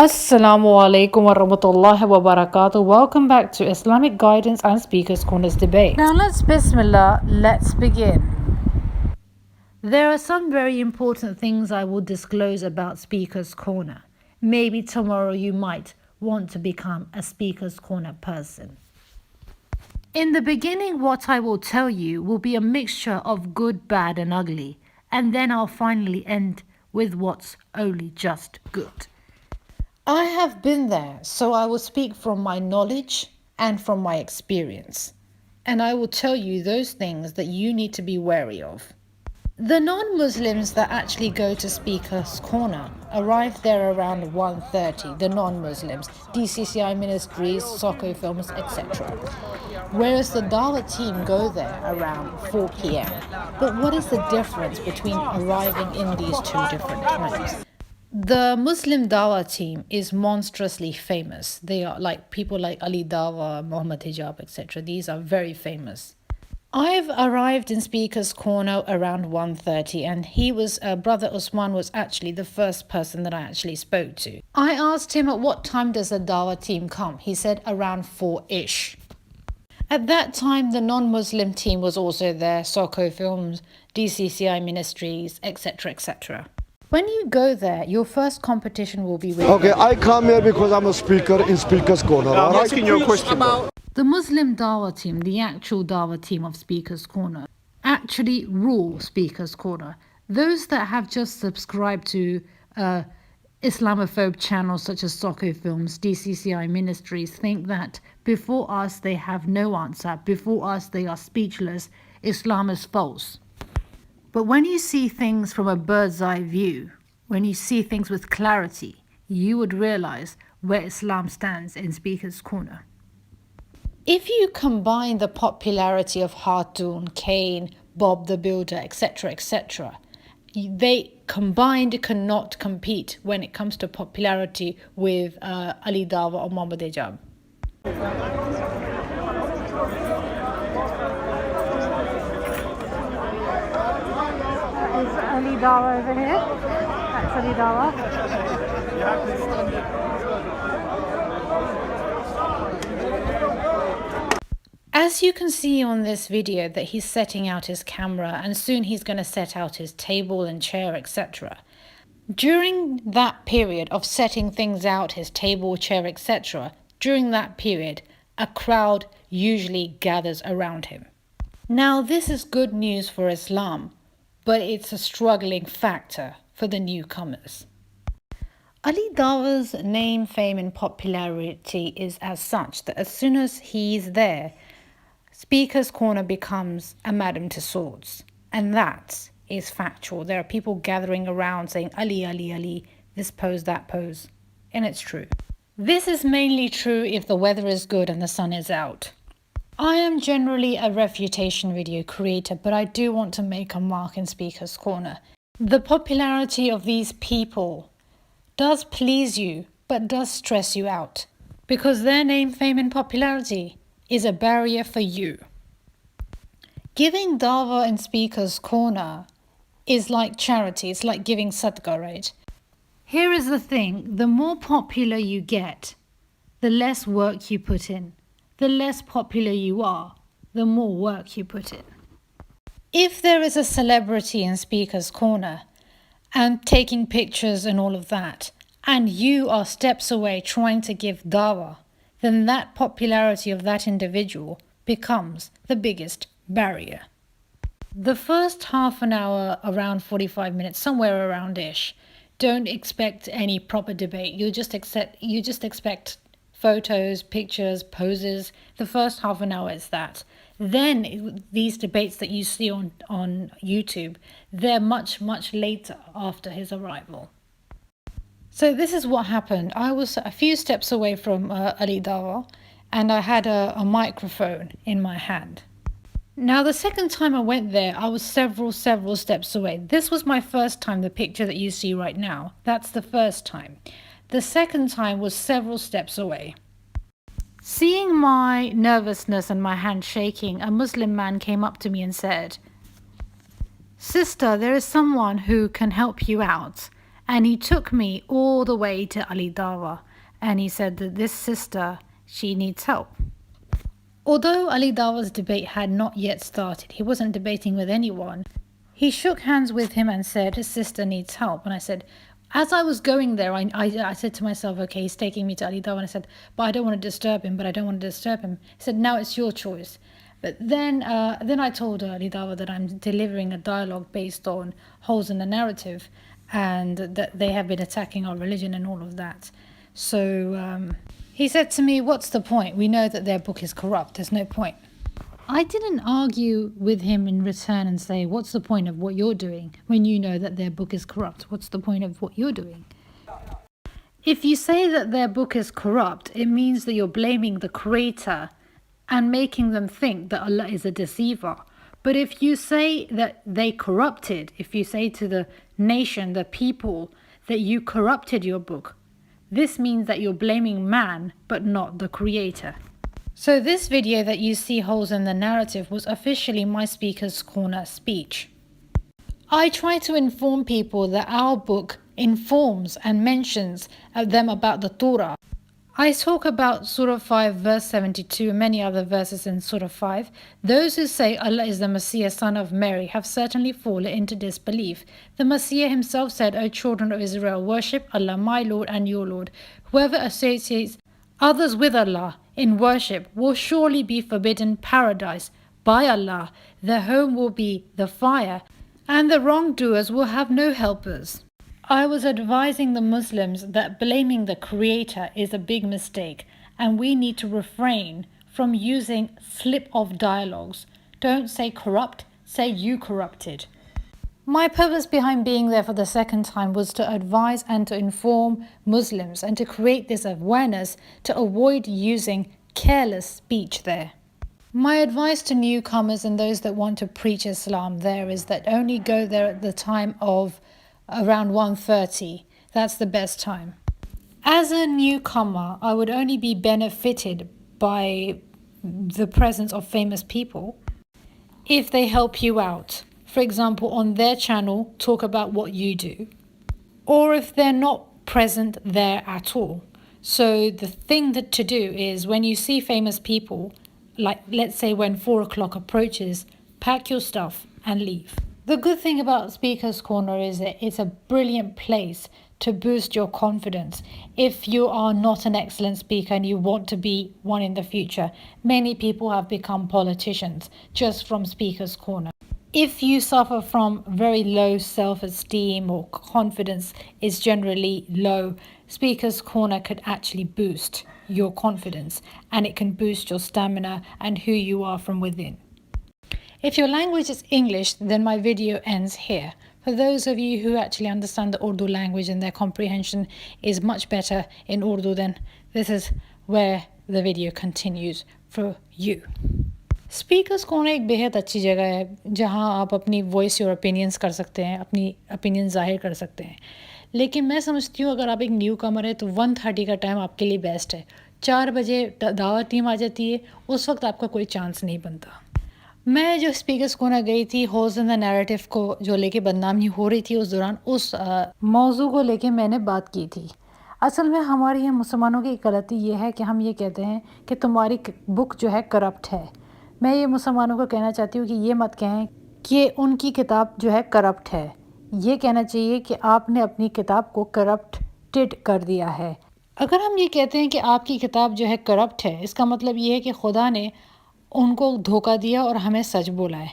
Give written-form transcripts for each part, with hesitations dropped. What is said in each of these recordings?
Assalamu alaikum wa rahmatullahi wa barakatuh. Welcome back to Islamic Guidance and Speakers Corners debate. Now let's begin. There are some very important things I will disclose about Speakers Corner. Maybe tomorrow you might want to become a Speakers Corner person. In the beginning, what I will tell you will be a mixture of good, bad and ugly, and then I'll finally end with what's only just good. I have been there, so I will speak from my knowledge and from my experience. And I will tell you those things that you need to be wary of. The non-Muslims that actually go to Speaker's Corner arrive there around 1:30. The non-Muslims, DCCI ministries, Soccer films, etc. Whereas the Dawah team go there around 4 p.m. But what is the difference between arriving in these two different times? The Muslim Dawah team is monstrously famous. They are like people like Ali Dawah, Muhammad Hijab, etc. These are very famous. I've arrived in Speaker's Corner around 1:30 and Brother Usman was actually the first person that I actually spoke to. I asked him at what time does the Dawah team come? He said around 4-ish. At that time, the non-Muslim team was also there, Soccer Films, DCCI Ministries, etc., etc. When you go there, your first competition will be with... Okay, I come here because I'm a speaker in Speaker's Corner. I'm asking you a question. The Muslim Dawah team, the actual Dawah team of Speaker's Corner, actually rule Speaker's Corner. Those that have just subscribed to Islamophobe channels such as Soccer Films, DCCI Ministries think that before us they have no answer, before us they are speechless, Islam is false. But when you see things from a bird's eye view, when you see things with clarity, you would realize where Islam stands in Speaker's Corner. If you combine the popularity of Khatun, Kane, Bob the Builder, etc., etc., they combined cannot compete when it comes to popularity with Ali Dawah or Muhammad Hijab. Ali Dawah over here. That's Ali Dawah. As you can see on this video that he's setting out his camera and soon he's going to set out his table and chair, etc. During that period of setting things out, his table, chair, etc., during that period, a crowd usually gathers around him. Now this is good news for Islam, but it's a struggling factor for the newcomers. Ali Dawah's name, fame and popularity is as such that as soon as he's there, Speaker's Corner becomes a Madame Tussauds. And that is factual. There are people gathering around saying, Ali, Ali, Ali, this pose, that pose. And it's true. This is mainly true if the weather is good and the sun is out. I am generally a refutation video creator, but I do want to make a mark in Speaker's Corner. The popularity of these people does please you, but does stress you out, because their name, fame and popularity is a barrier for you. Giving Dawah in Speaker's Corner is like charity, it's like giving sadaqah, right? Here is the thing, the more popular you get, the less work you put in. The less popular you are, the more work you put in. If there is a celebrity in Speaker's Corner and taking pictures and all of that, and you are steps away trying to give Dawah, then that popularity of that individual becomes the biggest barrier. The first half an hour, around 45 minutes, somewhere around-ish, don't expect any proper debate. You just expect photos, pictures, poses. The first half an hour is that. Then these debates that you see on YouTube, they're much, much later after his arrival. So this is what happened. I was a few steps away from Ali Dawah and I had a microphone in my hand. Now the second time I went there, I was several steps away. This was my first time, the picture that you see right now. That's the first time. The second time was several steps away. Seeing my nervousness and my hand shaking, a Muslim man came up to me and said, "Sister, there is someone who can help you out, And he took me all the way to Ali Dawah, and he said that this sister, she needs help. Although Ali Dawah's debate had not yet started, he wasn't debating with anyone. He shook hands with him and said his sister needs help. And I said, as I was going there, I said to myself, okay, he's taking me to Ali Dawah. And I said, but I don't want to disturb him, He said, now it's your choice. But then I told Ali Dawah that I'm delivering a dialogue based on holes in the narrative and that they have been attacking our religion and all of that. So he said to me, what's the point? We know that their book is corrupt. There's no point. I didn't argue with him in return and say, what's the point of what you're doing when you know that their book is corrupt? What's the point of what you're doing? If you say that their book is corrupt, it means that you're blaming the creator and making them think that Allah is a deceiver. But if you say that they corrupted, if you say to the nation, the people, that you corrupted your book, this means that you're blaming man, but not the creator. So this video that you see holes in the narrative was officially my Speaker's Corner speech. I try to inform people that our book informs and mentions them about the Torah. I talk about Surah 5 verse 72 and many other verses in Surah 5. Those who say Allah is the Messiah, son of Mary, have certainly fallen into disbelief. The Messiah himself said, O children of Israel, worship Allah, my Lord and your Lord. Whoever associates others with Allah in worship will surely be forbidden paradise by Allah. Their home will be the fire, and the wrongdoers will have no helpers. I was advising the Muslims that blaming the Creator is a big mistake, and we need to refrain from using slip-off dialogues. Don't say corrupt, say you corrupted. My purpose behind being there for the second time was to advise and to inform Muslims and to create this awareness to avoid using careless speech there. My advice to newcomers and those that want to preach Islam there is that only go there at the time of around 1:30. That's the best time. As a newcomer, I would only be benefited by the presence of famous people if they help you out. For example, on their channel, talk about what you do. Or if they're not present there at all. So the thing to do is when you see famous people, like let's say when 4 o'clock approaches, pack your stuff and leave. The good thing about Speaker's Corner is that it's a brilliant place to boost your confidence. If you are not an excellent speaker and you want to be one in the future, many people have become politicians just from Speaker's Corner. If you suffer from very low self-esteem or confidence is generally low, Speaker's Corner could actually boost your confidence, and it can boost your stamina and who you are from within. If your language is English, then my video ends here. For those of you who actually understand the Urdu language and their comprehension is much better in Urdu, then this is where the video continues for you. Speakers corner एक बेहद अच्छी जगह है जहां आप अपनी voice और opinions कर सकते हैं, अपनी ओपिनियन जाहिर कर सकते हैं. लेकिन मैं समझती हूँ अगर आप एक न्यू कमर है तो 1:30 का टाइम आपके लिए बेस्ट है. 4 बजे दावत टीम आ जाती है, उस वक्त आपका कोई चांस नहीं बनता. मैं जो स्पीकर्स कॉर्नर गई थी होल्स इन द नैरेटिव को जो लेके बदनामी हो रही थी, उस दौरान उस मौजू को लेके मैंने बात की थी. असल में हमारी ये मुसलमानों की गलती ये है कि हम ये कहते हैं कि तुम्हारी बुक जो है करप्ट है. मैं ये मुसलमानों को कहना चाहती हूँ कि ये मत कहें कि उनकी किताब जो है करप्ट है. ये कहना चाहिए कि आपने अपनी किताब को करप्टेड कर दिया है. अगर हम ये कहते हैं कि आपकी किताब जो है करप्ट है, इसका मतलब ये है कि खुदा ने उनको धोखा दिया और हमें सच बोला है.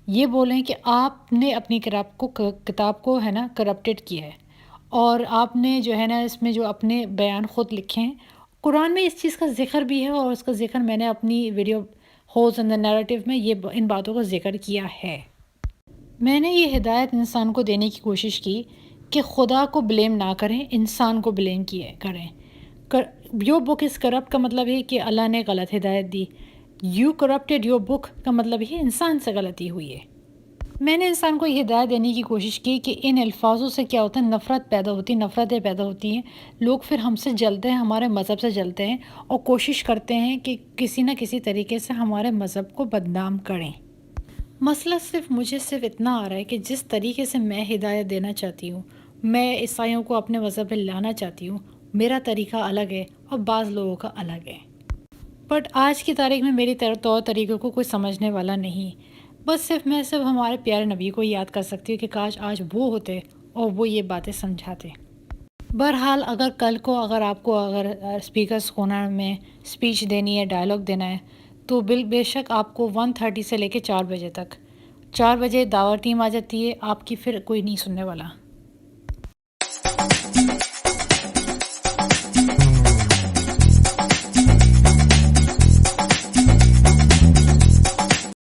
ये बोलें कि आपने अपनी किताब को है ना करप्टेड किया है और आपने जो है ना इसमें जो अपने बयान ख़ुद लिखे हैं. कुरान में इस चीज़ का जिक्र भी है और उसका जिक्र मैंने अपनी video holes in the narrative में ये इन बातों का जिक्र किया है. मैंने ये हिदायत इंसान को देने की कोशिश की कि खुदा को ब्लेम ना करें, इंसान को ब्लेम करें. योर बुक इज़ करप्ट का मतलब है कि अल्लाह ने गलत हिदायत दी. यू करप्टेड योर बुक का मतलब है इंसान से गलती हुई है. मैंने इंसान को ये हिदायत देने की कोशिश की कि इन अल्फाजों से क्या होता है, नफ़रतें पैदा होती हैं. लोग फिर हमसे जलते हैं, हमारे मज़हब से जलते हैं और कोशिश करते हैं कि किसी न किसी तरीके से हमारे मज़हब को बदनाम करें. मसला मुझे सिर्फ इतना आ रहा है कि जिस तरीके से मैं हिदायत देना चाहती हूँ میں عیسائیوں کو اپنے مذہب پہ لانا چاہتی ہوں، میرا طریقہ الگ ہے اور بعض لوگوں کا الگ ہے، بٹ آج کی تاریخ میں میری طور طریقوں کو کوئی سمجھنے والا نہیں، بس میں صرف ہمارے پیارے نبی کو یاد کر سکتی ہوں کہ کاش آج وہ ہوتے اور وہ یہ باتیں سمجھاتے۔ بہرحال اگر کل کو آپ کو اسپیکرز کارنر میں اسپیچ دینی ہے، ڈائلاگ دینا ہے، تو بے شک آپ کو 1:30 سے لے کے 4 بجے تک، 4 بجے دعوت ٹیم آ جاتی ہے، آپ کی پھر کوئی نہیں سننے والا۔